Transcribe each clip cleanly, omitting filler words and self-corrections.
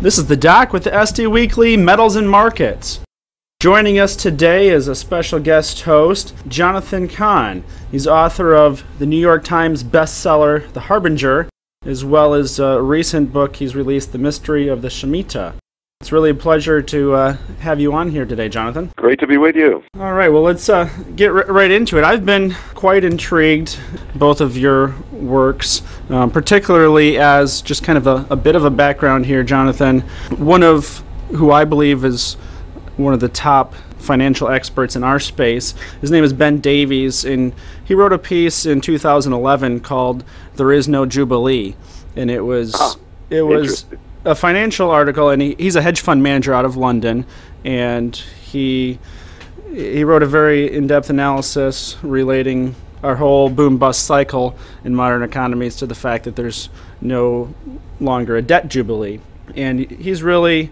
This is the Doc with the SD Weekly Metals and Markets. Joining us today is a special guest host, Jonathan Cahn. He's author of the New York Times bestseller, The Harbinger, as well as a recent book he's released, The Mystery of the Shemitah. It's really a pleasure to have you on here today, Jonathan. Great to be with you. All right, well, let's get right into it. I've been quite intrigued, both of your works, particularly as just kind of a bit of a background here, Jonathan. One of who I believe is one of the top financial experts in our space. His name is Ben Davies, and he wrote a piece in 2011 called "There Is No Jubilee," and it was a financial article, and he's a hedge fund manager out of London, and he wrote a very in-depth analysis relating our whole boom-bust cycle in modern economies to the fact that there's no longer a debt jubilee. And he's really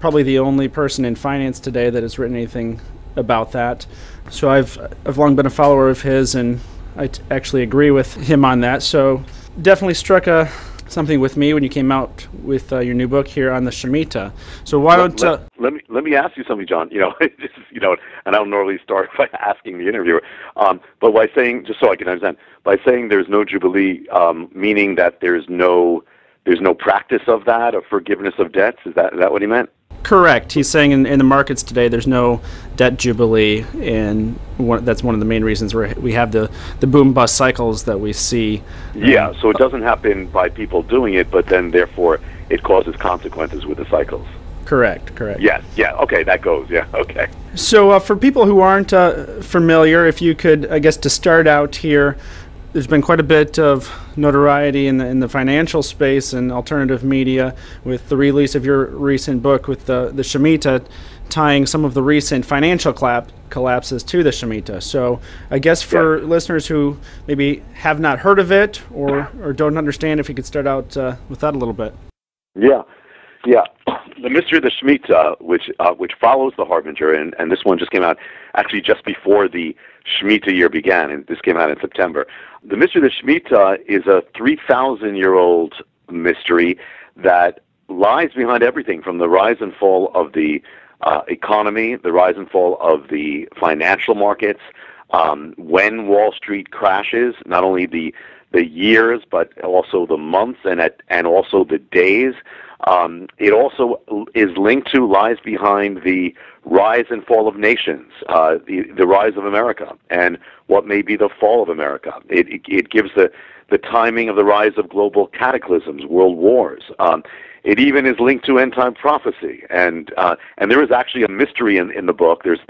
probably the only person in finance today that has written anything about that. So I've long been a follower of his, and I actually agree with him on that. So definitely struck something with me when you came out with your new book here on the Shemitah. So why don't let me ask you something, John. And I don't normally start by asking the interviewer, but by saying, just so I can understand, by saying there's no jubilee, meaning that there's no practice of that, of forgiveness of debts. Is that what he meant? Correct. He's saying in the markets today there's no debt jubilee, and that's one of the main reasons we have the boom-bust cycles that we see. Yeah, so it doesn't happen by people doing it, but then therefore it causes consequences with the cycles. Correct. Yes, yeah, okay, that goes, yeah, okay. So for people who aren't familiar, if you could, I guess to start out here, there's been quite a bit of notoriety in the financial space and alternative media with the release of your recent book with the Shemitah, tying some of the recent financial collapses to the Shemitah. So I guess for listeners who maybe have not heard of it or don't understand, if you could start out with that a little bit. Yeah. The Mystery of the Shemitah, which follows the Harbinger, and this one just came out actually just before the Shemitah year began, and this came out in September. The Mystery of the Shemitah is a 3,000-year-old mystery that lies behind everything from the rise and fall of the economy, the rise and fall of the financial markets, when Wall Street crashes, not only the years, but also the months and also the days. It also is linked to, lies behind the rise and fall of nations, the rise of America, and what may be the fall of America. It gives the timing of the rise of global cataclysms, world wars. It even is linked to end-time prophecy, and there is actually a mystery in the book. There's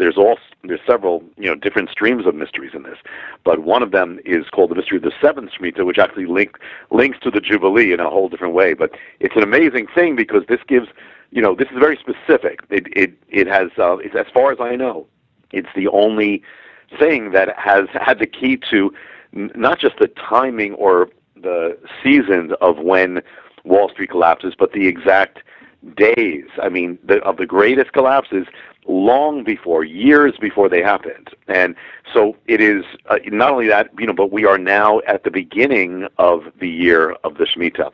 several different streams of mysteries in this, but one of them is called the Mystery of the Seventh Shemitah, which actually links to the Jubilee in a whole different way. But it's an amazing thing because this gives, this is very specific. It has, as far as I know, it's the only thing that has had the key to not just the timing or the seasons of when Wall Street collapses, but the exact days. I mean, of the greatest collapses long before, years before they happened. And so it is not only that, but we are now at the beginning of the year of the Shemitah.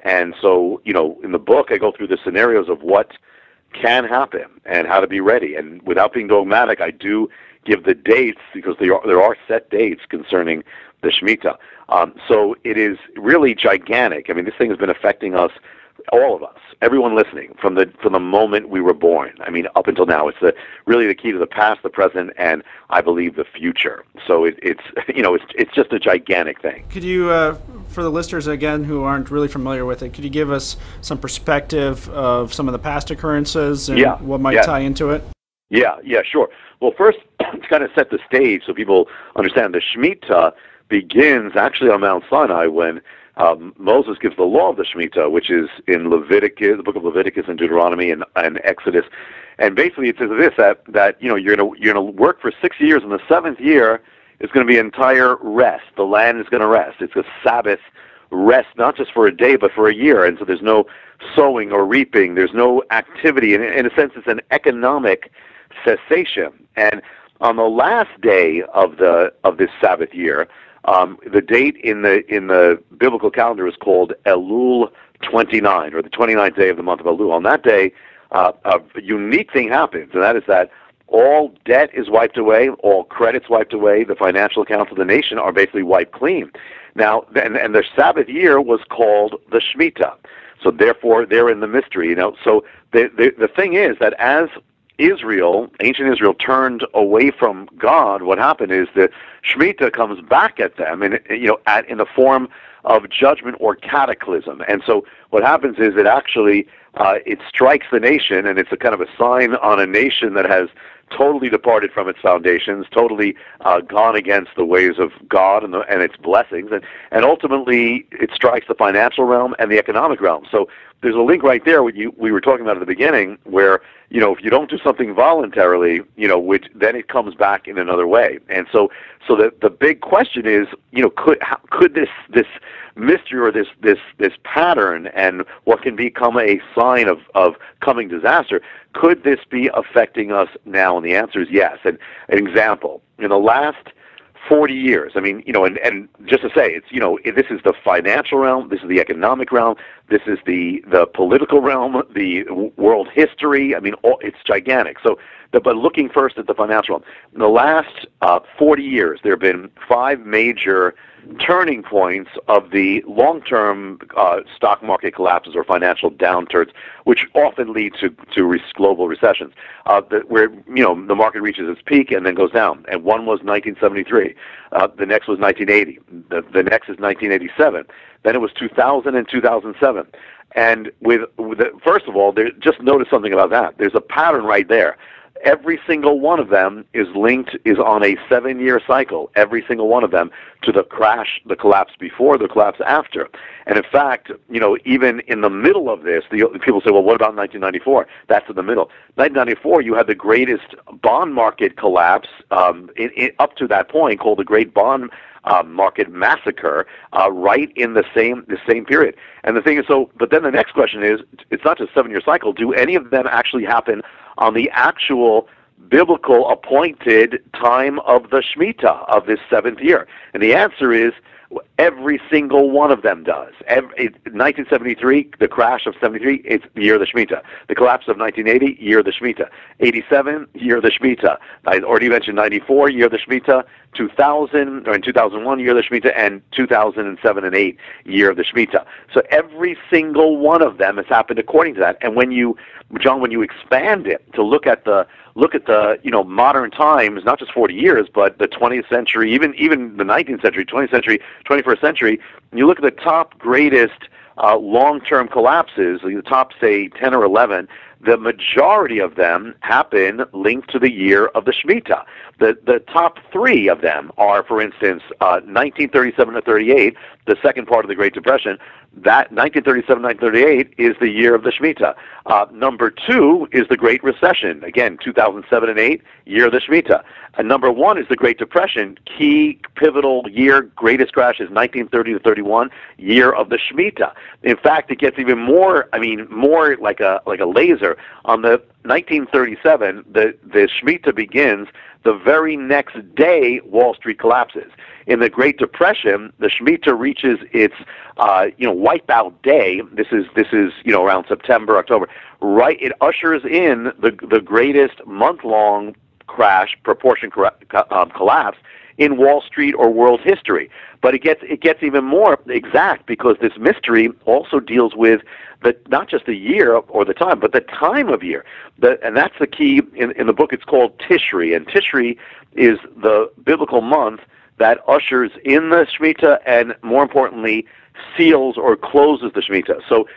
And so, in the book, I go through the scenarios of what can happen and how to be ready. And without being dogmatic, I do give the dates because there are set dates concerning the Shemitah. So it is really gigantic. I mean, this thing has been affecting us, all of us, everyone listening, from the moment we were born. I mean, up until now, it's really the key to the past, the present, and I believe the future. So it's just a gigantic thing. Could you, for the listeners again who aren't really familiar with it, could you give us some perspective of some of the past occurrences and what might tie into it? Yeah, sure. Well, first, to kind of set the stage so people understand, the Shemitah begins actually on Mount Sinai when Moses gives the law of the Shemitah, which is in Leviticus, the book of Leviticus and Deuteronomy and Exodus. And basically it says this, that you're going to work for 6 years, and the seventh year is going to be entire rest. The land is going to rest. It's a Sabbath rest, not just for a day, but for a year. And so there's no sowing or reaping. There's no activity. And in a sense, it's an economic cessation. And on the last day of this Sabbath year, the date in the biblical calendar is called Elul 29, or the 29th day of the month of Elul. On that day, a unique thing happens, and that is that all debt is wiped away, all credits wiped away, the financial accounts of the nation are basically wiped clean. Now, and the Sabbath year was called the Shemitah. So therefore, they're in the mystery. So the thing is that as Israel, ancient Israel, turned away from God, what happened is that Shemitah comes back at them, in the form of judgment or cataclysm. And so what happens is it actually it strikes the nation, and it's a kind of a sign on a nation that has totally departed from its foundations, totally gone against the ways of God and its blessings, and ultimately it strikes the financial realm and the economic realm. So there's a link right there we were talking about at the beginning, where if you don't do something voluntarily, which then it comes back in another way. And so the big question is, could this mystery or this pattern and what can become a sign of coming disaster, could this be affecting us now? And the answer is yes. And an example, in the last 40 years, and just to say, this is the financial realm, this is the economic realm, this is the political realm, the world history, it's gigantic. So, but looking first at the financial realm, in the last 40 years, there have been 5 major turning points of the long-term stock market collapses or financial downturns, which often lead to global recessions, where the market reaches its peak and then goes down. And one was 1973. The next was 1980. The next is 1987. Then it was 2000 and 2007. And first of all, just notice something about that. There's a pattern right there. Every single one of them is on a 7-year cycle, every single one of them, to the crash, the collapse before, the collapse after. And in fact, even in the middle of this, people say, well, what about 1994? That's in the middle. 1994, you had the greatest bond market collapse up to that point, called the Great Bond Market Massacre, right in the same period. And the thing is, but then the next question is, it's not just a 7-year cycle. Do any of them actually happen on the actual biblical appointed time of the Shemitah of this 7th year? And the answer is every single one of them does. 1973, the crash of 73, it's the year of the Shemitah. The collapse of 1980, year of the Shemitah. 87, year of the Shemitah. I already mentioned 94, year of the Shemitah. 2000, or in 2001, year of the Shemitah, and 2007 and 8, year of the Shemitah. So every single one of them has happened according to that. And when you expand it to look at the modern times, not just 40 years, but the 20th century, even the 19th century, 20th century, 21st century, and you look at the top greatest long-term collapses, the top, say, 10 or 11, the majority of them happen linked to the year of the Shemitah. The top 3 of them are, for instance, 1937 to 38, the second part of the Great Depression. That 1937, 1938 is the year of the Shemitah. Number 2 is the Great Recession. Again, 2007 and 8, year of the Shemitah. And number 1 is the Great Depression. Key pivotal year, greatest crash is 1930 to 31, year of the Shemitah. In fact, it gets even more like a laser. On the 1937, the Shemitah begins. The very next day, Wall Street collapses. In the Great Depression, the Shemitah reaches its wipeout day. This is around September, October. Right, it ushers in the greatest month-long proportion collapse in Wall Street or world history. But it gets even more exact, because this mystery also deals with not just the year or the time, but the time of year. And that's the key in the book. It's called Tishri, and Tishri is the biblical month that ushers in the Shemitah and, more importantly, seals or closes the Shemitah. So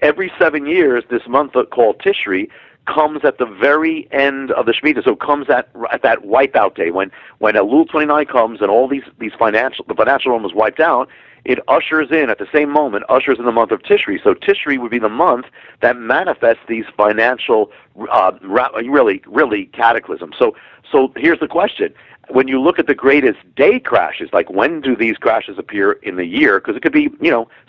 every 7 years, this month called Tishri comes at the very end of the Shemitah. So it comes at that wipeout day when Elul 29 comes and all the financial realm is wiped out. It ushers in at the same moment, ushers in the month of Tishri. So Tishri would be the month that manifests these financial, really cataclysms. So here's the question. When you look at the greatest day crashes, like when do these crashes appear in the year? Because it could be,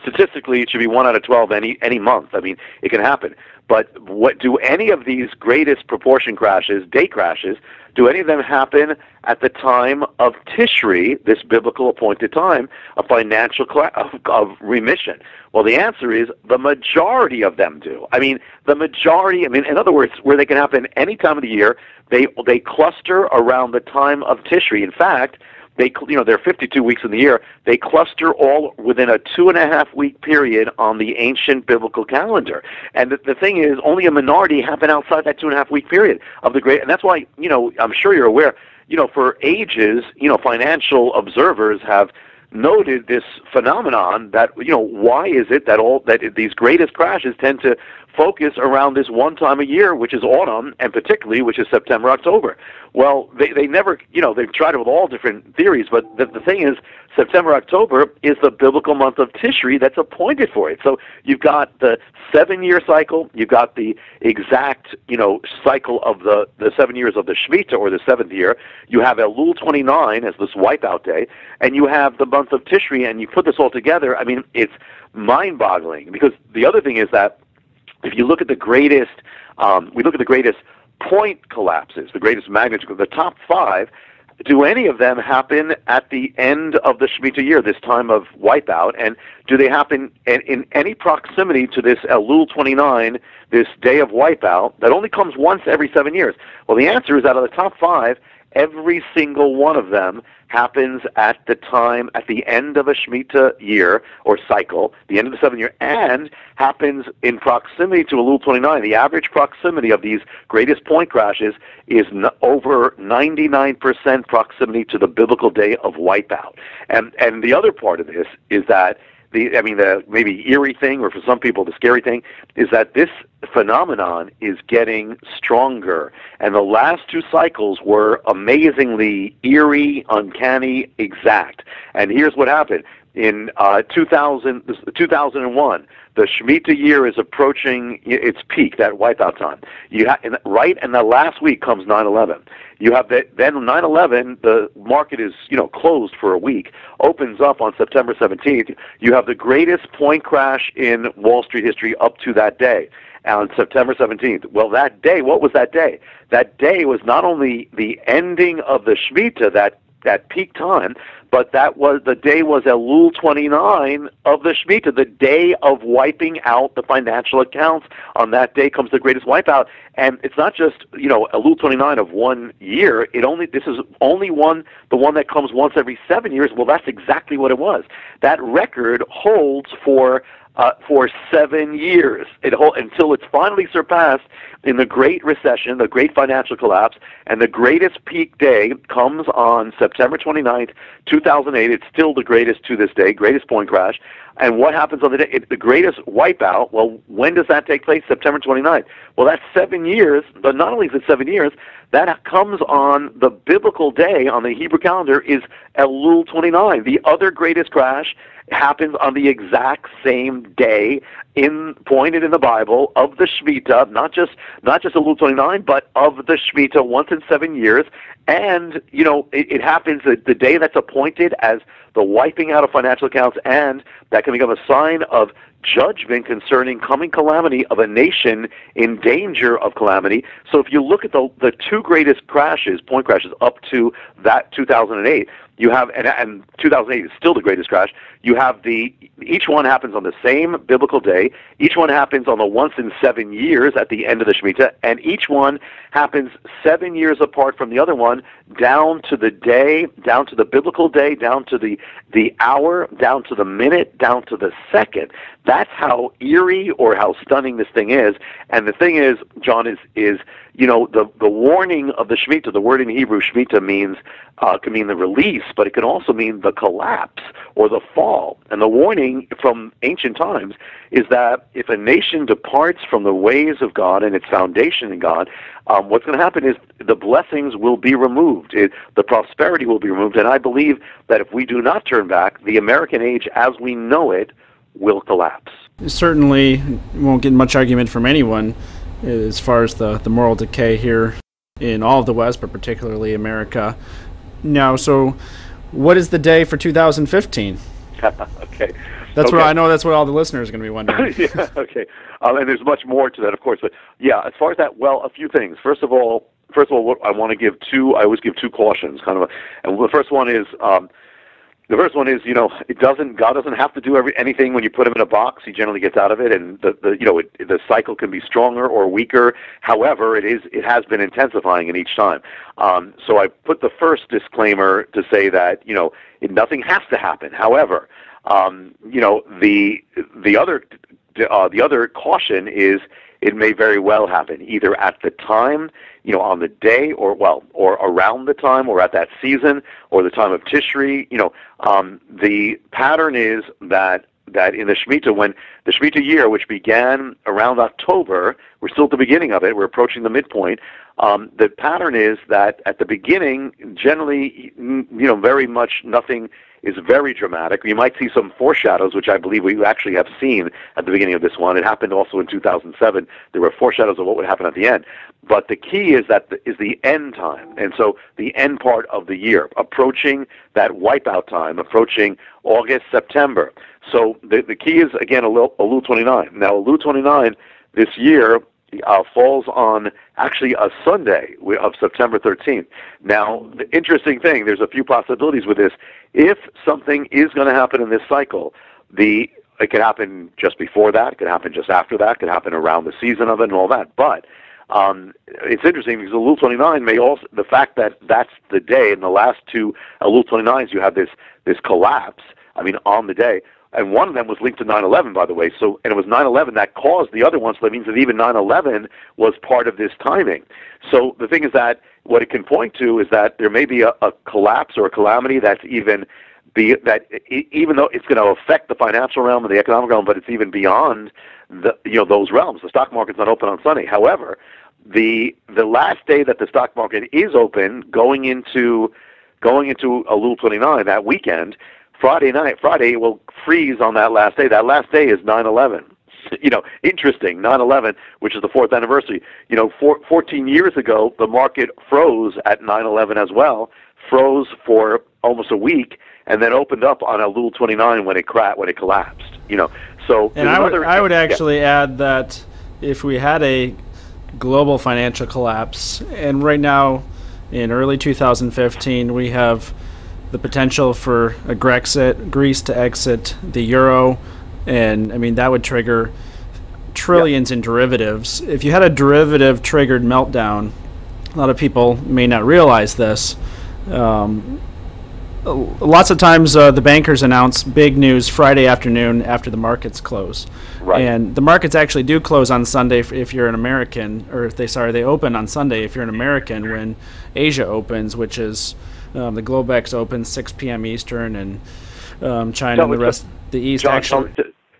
statistically, it should be 1 out of 12 any month. It can happen. But what do any of these greatest proportion crashes, date crashes, do any of them happen at the time of Tishri, this biblical appointed time of financial of remission? Well, the answer is the majority of them do. I mean, the majority. I mean, in other words, where they can happen any time of the year, they cluster around the time of Tishri. In fact, there are 52 weeks in the year. They cluster all within a 2.5-week period on the ancient biblical calendar. And the thing is, only a minority happen outside that 2.5-week period of the great. And that's why, I'm sure you're aware, for ages, financial observers have noted this phenomenon that, why is it that these greatest crashes tend to focus around this one time a year, which is autumn, and particularly which is September, October. Well, they never, they've tried it with all different theories, but the thing is, September, October is the biblical month of Tishri that's appointed for it. So you've got the 7-year cycle, you've got the exact, cycle of the 7 years of the Shemitah, or the 7th year. You have Elul 29 as this wipeout day, and you have the month of Tishri, and you put this all together. I mean, it's mind-boggling, because the other thing is that if you look at the greatest, we look at the greatest point collapses, the greatest magnitude, the top 5, do any of them happen at the end of the Shemitah year, this time of wipeout? And do they happen in any proximity to this Elul 29, this day of wipeout, that only comes once every 7 years? Well, the answer is, out of the top 5, every single one of them happens at the end of a Shemitah year or cycle, the end of the 7 year, and happens in proximity to Elul 29. The average proximity of these greatest point crashes is over 99% proximity to the biblical day of wipeout. And the other part of this is that the maybe eerie thing, or for some people the scary thing, is that this phenomenon is getting stronger. And the last 2 cycles were amazingly eerie, uncanny, exact. And here's what happened. In 2001, the Shemitah year is approaching its peak, that wipeout time. Right in the last week comes 9/11. You have then 9/11, the market is closed for a week, opens up on September 17th. You have the greatest point crash in Wall Street history up to that day, on September 17th. Well, that day, what was that day? That day was not only the ending of the Shemitah, that peak time, but the day was Elul 29 of the Shemitah, the day of wiping out the financial accounts. On that day comes the greatest wipeout, and it's not just Elul 29 of 1 year. This is only the one that comes once every 7 years. Well, that's exactly what it was. That record holds for 7 years, until it's finally surpassed in the Great Recession, the Great Financial Collapse, and the greatest peak day comes on September 29th, 2008. It's still the greatest to this day, greatest point crash. And what happens on the day? The greatest wipeout, well, when does that take place? September 29th. Well, that's 7 years, but not only is it 7 years, that comes on the biblical day on the Hebrew calendar is Elul 29. The other greatest crash happens on the exact same day pointed in the Bible of the Shemitah, not just Elul 29, but of the Shemitah once in 7 years. And, it happens the day that's appointed as the wiping out of financial accounts, and that can become a sign of judgment concerning coming calamity of a nation in danger of calamity. So if you look at the 2 greatest crashes, point crashes, up to that 2008, you have, and 2008 is still the greatest crash, you have each one happens on the same biblical day, each one happens on the once in 7 years at the end of the Shemitah, and each one happens 7 years apart from the other one, down to the day, down to the biblical day, down to the hour, down to the minute, down to the second. That's how eerie or how stunning this thing is. And the thing is, John, is the warning of the Shemitah. The word in Hebrew, Shemitah, can mean the release, but it can also mean the collapse or the fall. And the warning from ancient times is that if a nation departs from the ways of God and its foundation in God, what's going to happen is the blessings will be removed. The prosperity will be removed. And I believe that if we do not turn back, the American age as we know it will collapse. Certainly won't get much argument from anyone as far as the moral decay here in all of the West, but particularly America. Now, so what is the day for 2015? Okay. That's Okay. what I know. That's what all the listeners are going to be wondering. Yeah, okay. And there's much more to that, of course. But yeah, as far as that, well, a few things. First of all, what I want to give I always give two cautions, kind of. And the first one is, God doesn't have to do anything when you put him in a box. He generally gets out of it, and the cycle can be stronger or weaker. However, it has been intensifying in each time. So I put the first disclaimer to say that nothing has to happen. However, the other caution is it may very well happen either at the time, on the day, or around the time, or at that season, or the time of Tishri. The pattern is that in the Shemitah, when the Shemitah year, which began around October, we're still at the beginning of it, we're approaching the midpoint. The pattern is that at the beginning, generally, very much nothing is very dramatic. You might see some foreshadows, which I believe we actually have seen at the beginning of this one. It happened also in 2007. There were foreshadows of what would happen at the end. But the key is the end time. And so the end part of the year, approaching that wipeout time, approaching August, September. So the key is, again, Elul 29. Now, Elul 29 this year falls on actually a Sunday of September 13th. Now, the interesting thing, there's a few possibilities with this. If something is going to happen in this cycle, it could happen just before that, it could happen just after that, it could happen around the season of it and all that. But it's interesting because Elul 29 may also, the fact that that's the day, in the last two Elul 29s, you have this collapse, on the day. And one of them was linked to 9/11, by the way. So, and it was 9/11 that caused the other one. So that means that even 9/11 was part of this timing. So the thing is that what it can point to is that there may be a collapse or a calamity that's even even though it's going to affect the financial realm and the economic realm, but it's even beyond those realms. The stock market's not open on Sunday. However, the last day that the stock market is open, going into Elul 29 that weekend. Friday will freeze on that last day. That last day is 9/11. Interesting, 9/11, which is the 4th anniversary. 14 years ago, the market froze at 9/11 as well, froze for almost a week, and then opened up on Elul 29 when it collapsed. So. And I would actually add that if we had a global financial collapse, and right now in early 2015 we have the potential for a Grexit, Greece to exit the euro, and that would trigger trillions in derivatives. If you had a derivative-triggered meltdown, a lot of people may not realize this. Lots of times the bankers announce big news Friday afternoon after the markets close. Right. And the markets actually do close on Sunday if you're an American, or they open on Sunday if you're an American when Asia opens, which is the Globex opens 6 p.m. Eastern, and China and the East. John, actually.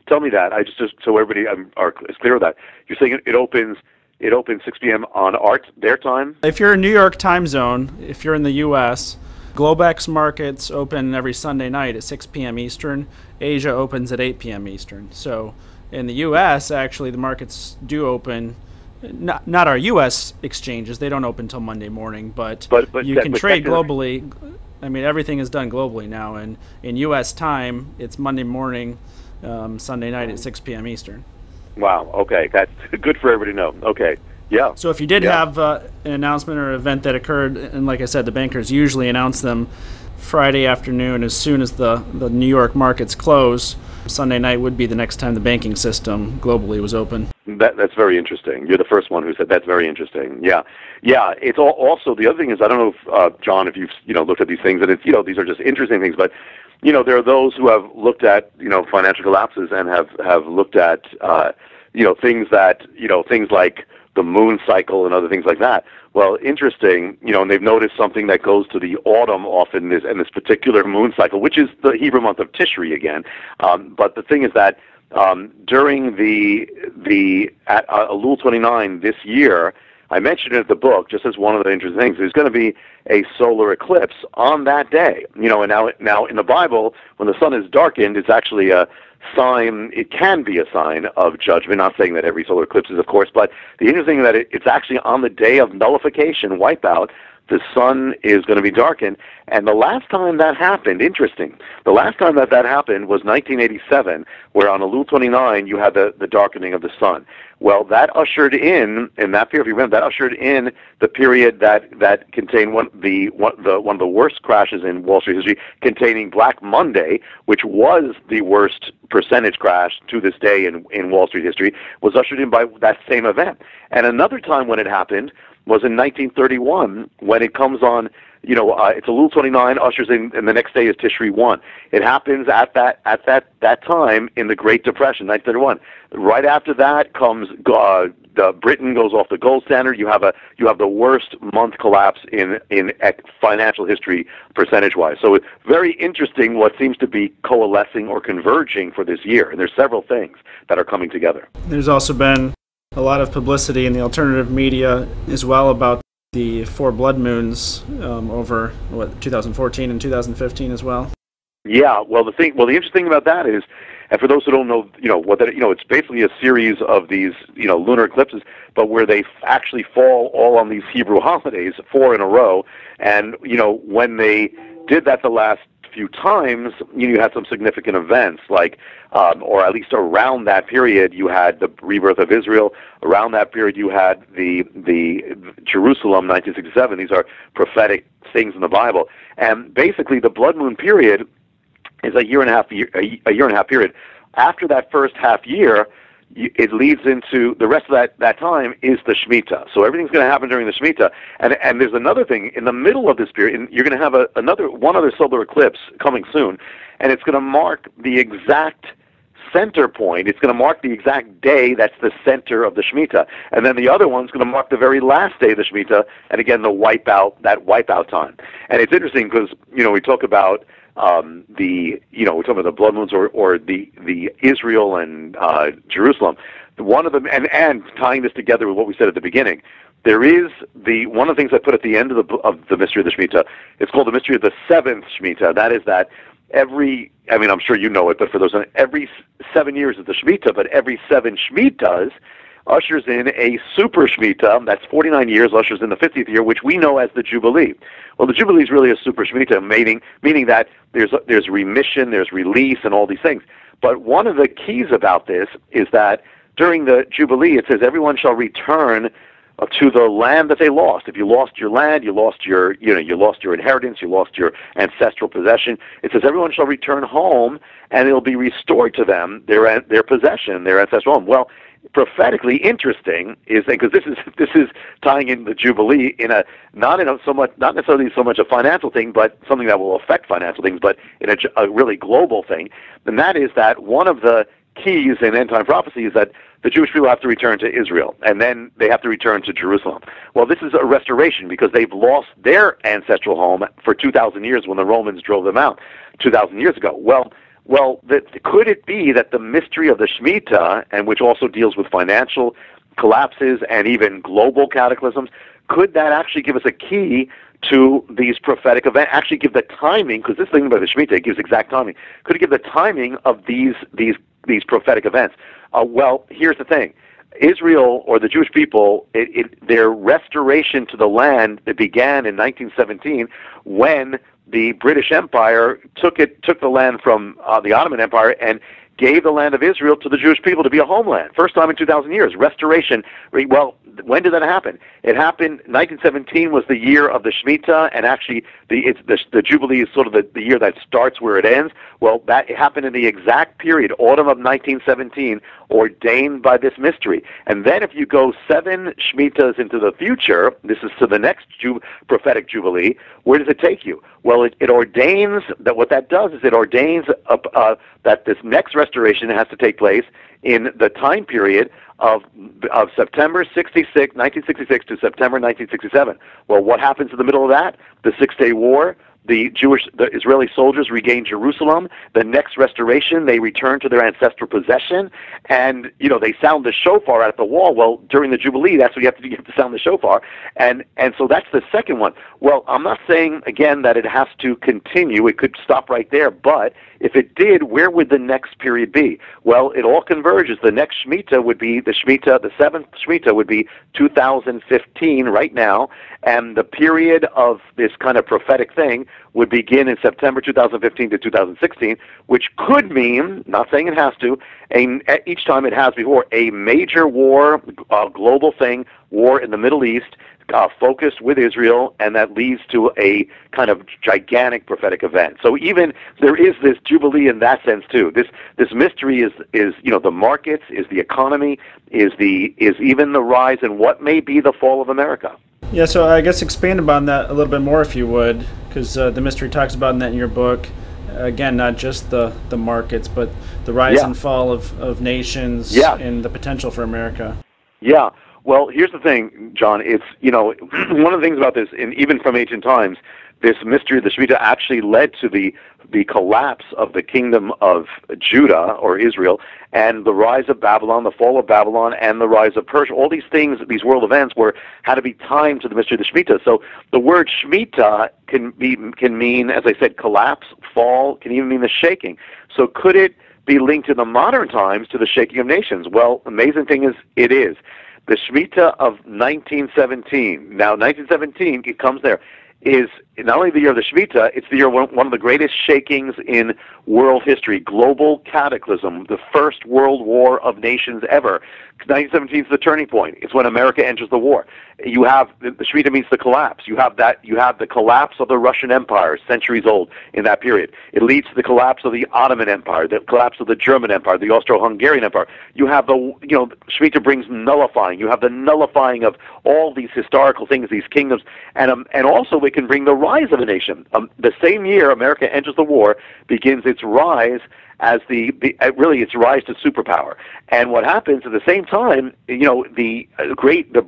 tell me that. I just so everybody is clear with that. You're saying it opens 6 p.m. on their time? If you're in New York time zone, if you're in the U.S., Globex markets open every Sunday night at 6 p.m. Eastern. Asia opens at 8 p.m. Eastern. So in the U.S., actually, the markets do open. Not our U.S. exchanges; they don't open until Monday morning. But you can trade globally. Everything is done globally now, and in U.S. time, it's Monday morning, Sunday night at 6 p.m. Eastern. Wow. Okay, that's good for everybody to know. Okay. Yeah. So if you did have an announcement or event that occurred, and like I said, the bankers usually announce them Friday afternoon as soon as the New York markets close. Sunday night would be the next time the banking system globally was open. That's very interesting. You're the first one who said that's very interesting. Yeah. It's also the other thing is, I don't know if John, if you've looked at these things, and it's these are just interesting things, but there are those who have looked at financial collapses and have looked at things like the moon cycle and other things like that. Well, interesting, and they've noticed something that goes to the autumn often in this particular moon cycle, which is the Hebrew month of Tishri again. But the thing is that during at Elul 29 this year, I mentioned it in the book just as one of the interesting things. There's going to be a solar eclipse on that day. And now in the Bible, when the sun is darkened, it's actually a sign. It can be a sign of judgment. Not saying that every solar eclipse is, of course, but the interesting thing is that it's actually on the day of nullification, wipeout, the sun is going to be darkened. And the last time that happened, interesting, the last time that happened was 1987, where on Elul 29 you had the darkening of the sun. Well, that ushered in that period, if you remember, that ushered in the period that contained one of the worst crashes in Wall Street history, containing Black Monday, which was the worst percentage crash to this day in Wall Street history, was ushered in by that same event. And another time when it happened was in 1931, when it comes on, it's Elul 29, ushers in, and the next day is Tishri 1. It happens at that time in the Great Depression, 1931. Right after that comes Britain goes off the gold standard. You have the worst month collapse in financial history percentage-wise. So it's very interesting what seems to be coalescing or converging for this year. And there's several things that are coming together. There's also been a lot of publicity in the alternative media as well about the 4 blood moons over 2014 and 2015 as well. Yeah, well, the interesting thing about that is, and for those who don't know, it's basically a series of these, lunar eclipses, but where they actually fall all on these Hebrew holidays, 4 in a row, and when they did that the last few times, you had some significant events, like, or at least around that period, you had the rebirth of Israel. Around that period, you had the Jerusalem, 1967. These are prophetic things in the Bible, and basically the blood moon period is a year and a half period. After that first half year, it leads into the rest of that time is the Shemitah. So everything's going to happen during the Shemitah. And there's another thing in the middle of this period. You're going to have one other solar eclipse coming soon, and it's going to mark the exact center point. It's going to mark the exact day that's the center of the Shemitah. And then the other one's going to mark the very last day of the Shemitah, and again, that wipeout time. And it's interesting because, we talk about we're talking about the blood moons or the Israel and Jerusalem. One of them, and tying this together with what we said at the beginning, there is one of the things I put at the end of the mystery of the Shemitah. It's called the mystery of the 7th Shemitah. That is that I'm sure you know it, but for those, every 7 years is the Shemitah, but every 7 Shemitahs ushers in a super Shemitah. That's 49 years, ushers in the 50th year, which we know as the Jubilee. Well, the Jubilee is really a super Shemitah, meaning that there's remission, there's release, and all these things. But one of the keys about this is that during the Jubilee, it says everyone shall return to the land that they lost. If you lost your land, you lost your inheritance, you lost your ancestral possession. It says everyone shall return home, and it'll be restored to them their possession, their ancestral home. Well, prophetically interesting is that, because this is tying in the Jubilee not necessarily so much a financial thing, but something that will affect financial things, but in a really global thing. And that is that one of the keys in end time prophecy is that the Jewish people have to return to Israel, and then they have to return to Jerusalem. Well, this is a restoration because they've lost their ancestral home for 2,000 years when the Romans drove them out 2,000 years ago. Well, could it be that the mystery of the Shemitah, and which also deals with financial collapses and even global cataclysms, could that actually give us a key to these prophetic events? Actually give the timing, because this thing about the Shemitah, it gives exact timing. Could it give the timing of these prophetic events? Well, here's the thing. Israel, or the Jewish people, their restoration to the land that began in 1917 when the British Empire took the land from the Ottoman Empire and gave the land of Israel to the Jewish people to be a homeland. First time in 2,000 years. Restoration. Well, when did that happen? It happened, 1917 was the year of the Shemitah, and actually the Jubilee is sort of the year that starts where it ends. Well, that happened in the exact period, autumn of 1917, ordained by this mystery. And then if you go 7 Shemitahs into the future, this is to the next prophetic Jubilee, where does it take you? Well, it ordains that what that does is it ordains that this next restoration has to take place in the time period of September 1966 to September 1967. Well, what happens in the middle of that? The 6-Day War, the Israeli soldiers regain Jerusalem. The next restoration, they return to their ancestral possession, and they sound the shofar at the wall. Well, during the Jubilee, that's what you have to do. You have to sound the shofar, and so that's the second one. Well, I'm not saying again that it has to continue. It could stop right there, but if it did, where would the next period be? Well, it all converges. The next Shemitah would be the seventh Shemitah would be 2015 right now, and the period of this kind of prophetic thing would begin in September 2015 to 2016, which could mean, not saying it has to, each time it has before, a major war, a global thing, war in the Middle East, focused with Israel, and that leads to a kind of gigantic prophetic event. So even there is this jubilee in that sense too. This mystery is the markets, is the economy, is even the rise and what may be the fall of America. Yeah, so I guess expand upon that a little bit more if you would, because the mystery talks about that in your book. Again, not just the markets, but the rise and fall of nations and the potential for America. Yeah. Well, here's the thing, John. It's, one of the things about this, and even from ancient times, this mystery of the Shemitah actually led to the collapse of the kingdom of Judah, or Israel, and the rise of Babylon, the fall of Babylon, and the rise of Persia. All these things, these world events, had to be timed to the mystery of the Shemitah. So the word Shemitah can mean, as I said, collapse, fall, can even mean the shaking. So could it be linked to the modern times, to the shaking of nations? Well, the amazing thing is, it is. The Shemitah of 1917, now 1917, it comes there, is not only the year of the Shemitah, it's the year one of the greatest shakings in world history, global cataclysm, the first world war of nations ever. 1917 is the turning point. It's when America enters the war. You have the Shemitah means the collapse. You have the collapse of the Russian Empire, centuries old in that period. It leads to the collapse of the Ottoman Empire, the collapse of the German Empire, the Austro-Hungarian Empire. You have Shemitah brings nullifying. You have the nullifying of all these historical things, these kingdoms, and also it can bring the rise of a nation. The same year America enters the war begins its rise as its rise to superpower. And what happens at the same time, the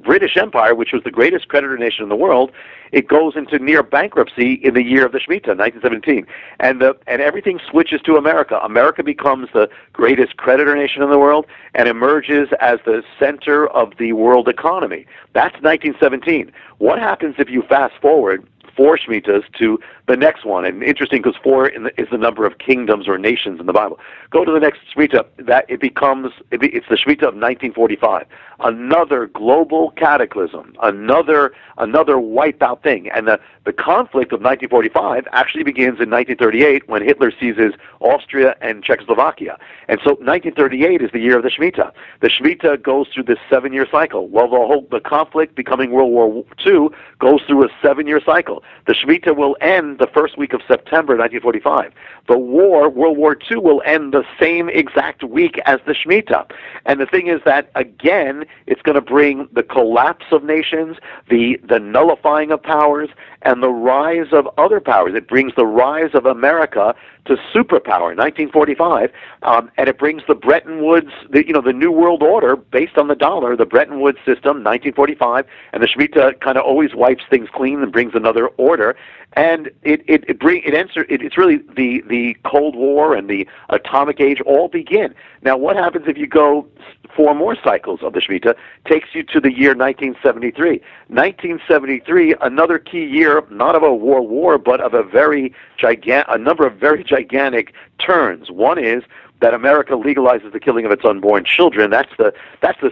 British Empire, which was the greatest creditor nation in the world, it goes into near bankruptcy in the year of the Shemitah, 1917, and everything switches to America. America becomes the greatest creditor nation in the world and emerges as the center of the world economy. That's 1917. What happens if you fast forward 4 Shemitahs to the next one? And interesting, because 4 is the number of kingdoms or nations in the Bible. Go to the next Shemitah. It's the Shemitah of 1945. Another global cataclysm, another wipeout thing. And the conflict of 1945 actually begins in 1938 when Hitler seizes Austria and Czechoslovakia. And so 1938 is the year of the Shemitah. The Shemitah goes through this 7-year cycle. Well, the conflict becoming World War II goes through a 7-year cycle. The Shemitah will end the first week of September 1945. The war, World War II, will end the same exact week as the Shemitah. And the thing is that, again, it's going to bring the collapse of nations, the nullifying of powers, and the rise of other powers. It brings the rise of America to superpower, 1945, and it brings the Bretton Woods, the New World Order based on the dollar, the Bretton Woods system, 1945, and the Shemitah kind of always wipes things clean and brings another order, and it's really the Cold War and the atomic age all begin. Now, what happens if you go 4 more cycles of the Shemitah? Takes you to the year 1973. 1973, another key year, not of a world war, but of a number of very gigantic turns. One is that America legalizes the killing of its unborn children. That's the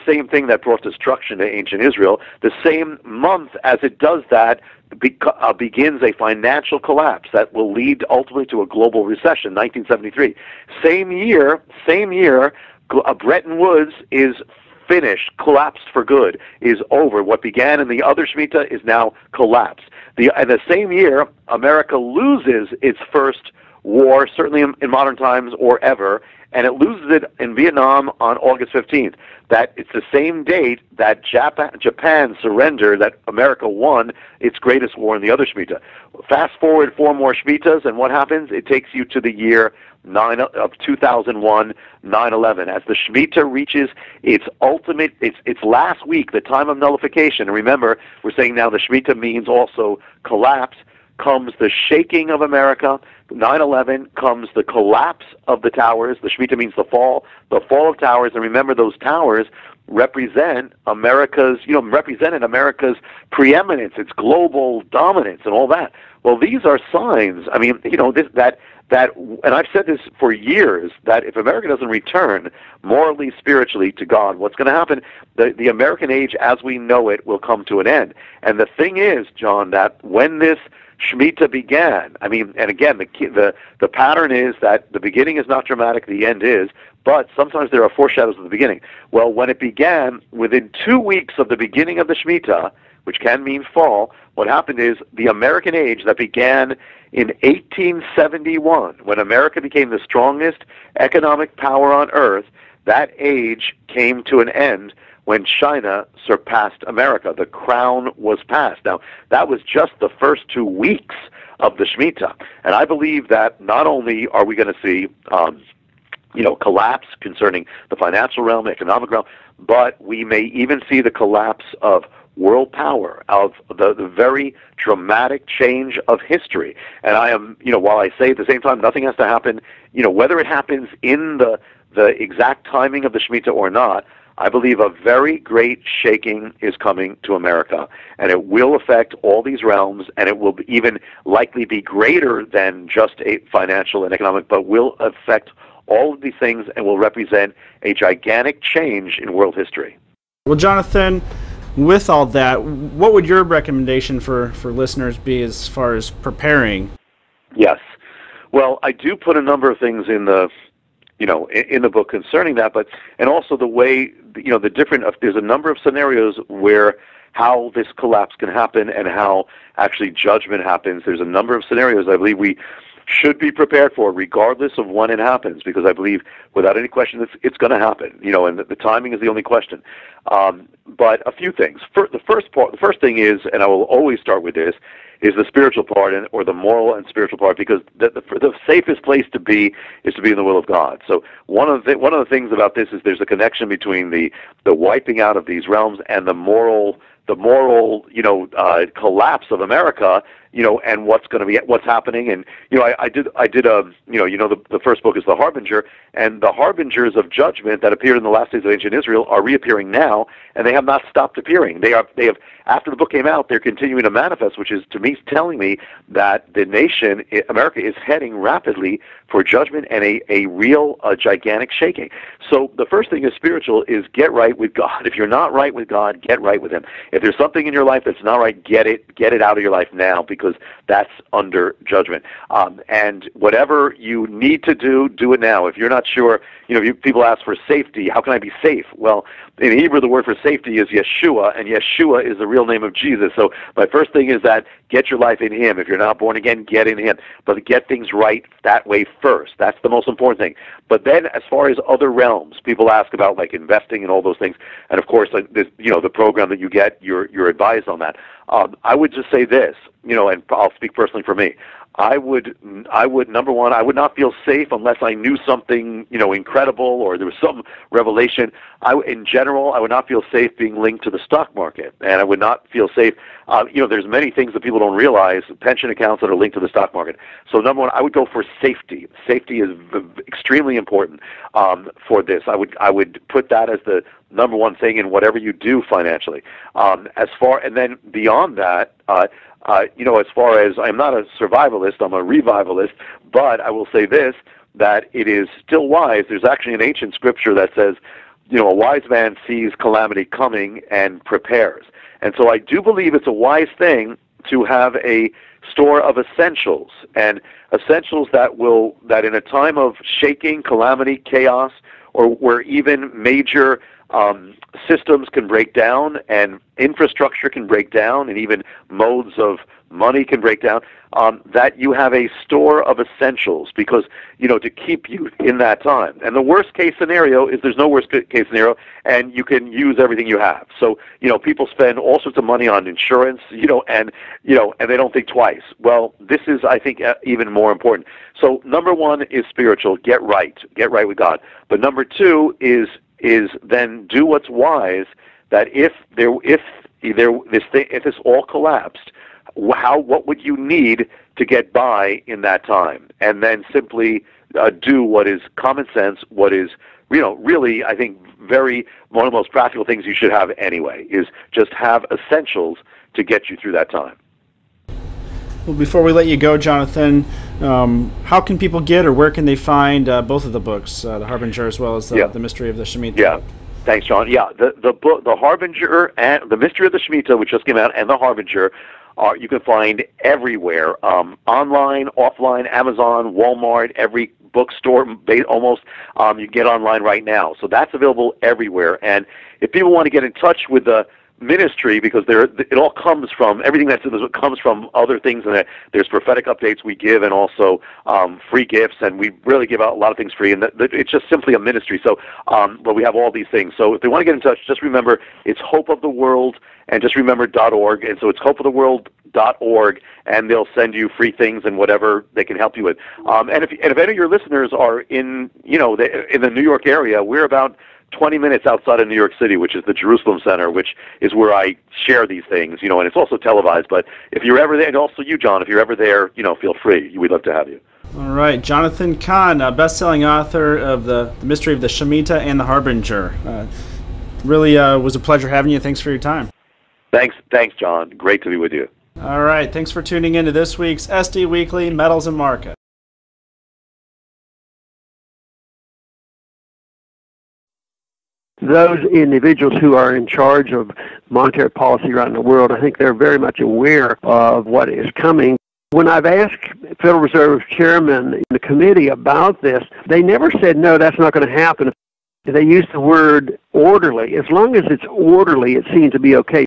same thing that brought destruction to ancient Israel. The same month as it does that begins a financial collapse that will lead ultimately to a global recession, 1973. Same year, Bretton Woods is finished, collapsed for good, is over. What began in the other Shemitah is now collapsed. And the same year, America loses its first war, certainly in modern times or ever, and it loses it in Vietnam on August 15th. That it's the same date that Japan surrendered, that America won its greatest war in the other Shemitah. Fast forward 4 more Shemitahs, and what happens? It takes you to the year 2001, 9/11. As the Shemitah reaches its last week, the time of nullification. And remember, we're saying now the Shemitah means also collapse. comes the shaking of America. 9/11 comes the collapse of the towers. The Shemitah means the fall of towers. And remember, those towers represented America's preeminence, its global dominance, and all that. Well, these are signs. I mean, and I've said this for years, that if America doesn't return morally, spiritually to God, what's going to happen? The American age as we know it will come to an end. And the thing is, John, that when this Shemitah began, I mean, and again, the pattern is that the beginning is not dramatic, the end is, but sometimes there are foreshadows of the beginning. Well, when it began, within 2 weeks of the beginning of the Shemitah, which can mean fall, what happened is the American age that began in 1871, when America became the strongest economic power on earth, that age came to an end when China surpassed America. The crown was passed. Now, that was just the first 2 weeks of the Shemitah. And I believe that not only are we going to see collapse concerning the financial realm, the economic realm, but we may even see the collapse of world power, of the very dramatic change of history. And I am, while I say at the same time nothing has to happen, whether it happens in the exact timing of the Shemitah or not, I believe a very great shaking is coming to America, and it will affect all these realms, and it will even likely be greater than just a financial and economic, but will affect all of these things and will represent a gigantic change in world history. Well, Jonathan, with all that, what would your recommendation for listeners be as far as preparing? Yes. Well, I do put a number of things in the book concerning that, and also the way, there's a number of scenarios where how this collapse can happen and how actually judgment happens. There's a number of scenarios I believe we should be prepared for, regardless of when it happens, because I believe, without any question, it's going to happen. And the timing is the only question. But a few things. The first thing is, and I will always start with this, is the spiritual part, or the moral and spiritual part, because the safest place to be is to be in the will of God. So one of the things about this is there's a connection between the wiping out of these realms and the moral collapse of America, and what's happening. And I did the first book is the Harbinger, and the harbingers of judgment that appeared in the last days of ancient Israel are reappearing now, and they have not stopped appearing. They have after the book came out, they're continuing to manifest, which is to me telling me that the nation America is heading rapidly for judgment and a real gigantic shaking. So the first thing is spiritual, is get right with God. If you're not right with God, get right with Him. If there's something in your life that's not right, get it out of your life now, because that's under judgment. And whatever you need to do it now. If you're not sure, people ask for safety. How can I be safe? Well, in Hebrew, the word for safety is Yeshua, and Yeshua is the real name of Jesus. So my first thing is that get your life in Him. If you're not born again, get in Him. But get things right that way first. That's the most important thing. But then, as far as other realms, people ask about like investing and all those things. And of course, the program that you get, you're advised on that. I would just say this, and I'll speak personally for me. I would number one, I would not feel safe unless I knew something, incredible, or there was some revelation. In general, I would not feel safe being linked to the stock market, and I would not feel safe. There's many things that people don't realize, pension accounts that are linked to the stock market. So number one, I would go for safety. Safety is extremely important for this. I would put that as the number one thing in whatever you do financially. And then beyond that, as far as, I'm not a survivalist, I'm a revivalist, but I will say this, that it is still wise. There's actually an ancient scripture that says, a wise man sees calamity coming and prepares. And so I do believe it's a wise thing to have a store of essentials, and essentials that in a time of shaking, calamity, chaos, or where even major systems can break down and infrastructure can break down and even modes of money can break down, that you have a store of essentials, because, to keep you in that time. And the worst case scenario is there's no worst case scenario, and you can use everything you have. So, people spend all sorts of money on insurance, and they don't think twice. Well, this is, I think, even more important. So number one is spiritual, get right with God. But number two is then do what's wise, that if this all collapsed, what would you need to get by in that time, and then simply do what is common sense, what is really, I think, one of the most practical things you should have anyway, is just have essentials to get you through that time. Well, before we let you go, Jonathan, how can people get, or where can they find both of the books, The Harbinger as well as the Mystery of the Shemitah? Yeah, thanks, John. Yeah, the book, The Harbinger and The Mystery of the Shemitah, which just came out, and The Harbinger, you can find everywhere, online, offline, Amazon, Walmart, every bookstore, almost. You can get online right now. So that's available everywhere. And if people want to get in touch with the ministry, because it all comes from, everything that's in this comes from other things, and there's prophetic updates we give, and also free gifts, and we really give out a lot of things free, and it's just simply a ministry. So but we have all these things. So if they want to get in touch, just remember it's Hope of the World, and just remember .org, and so it's hopeoftheworld.org, and they'll send you free things and whatever they can help you with. And if any of your listeners are in in the New York area, we're about 20 minutes outside of New York City, which is the Jerusalem Center, which is where I share these things, and it's also televised. But if you're ever there, and also you, John, if you're ever there, feel free. We'd love to have you. All right, Jonathan Cahn, best-selling author of the Mystery of the Shemitah and the Harbinger. Really was a pleasure having you. Thanks for your time. Thanks, John. Great to be with you. All right, thanks for tuning in to this week's SD Weekly Metals and Market. Those individuals who are in charge of monetary policy around the world, I think they're very much aware of what is coming. When I've asked Federal Reserve Chairman in the committee about this, they never said, no, that's not going to happen. They used the word orderly. As long as it's orderly, it seems to be okay.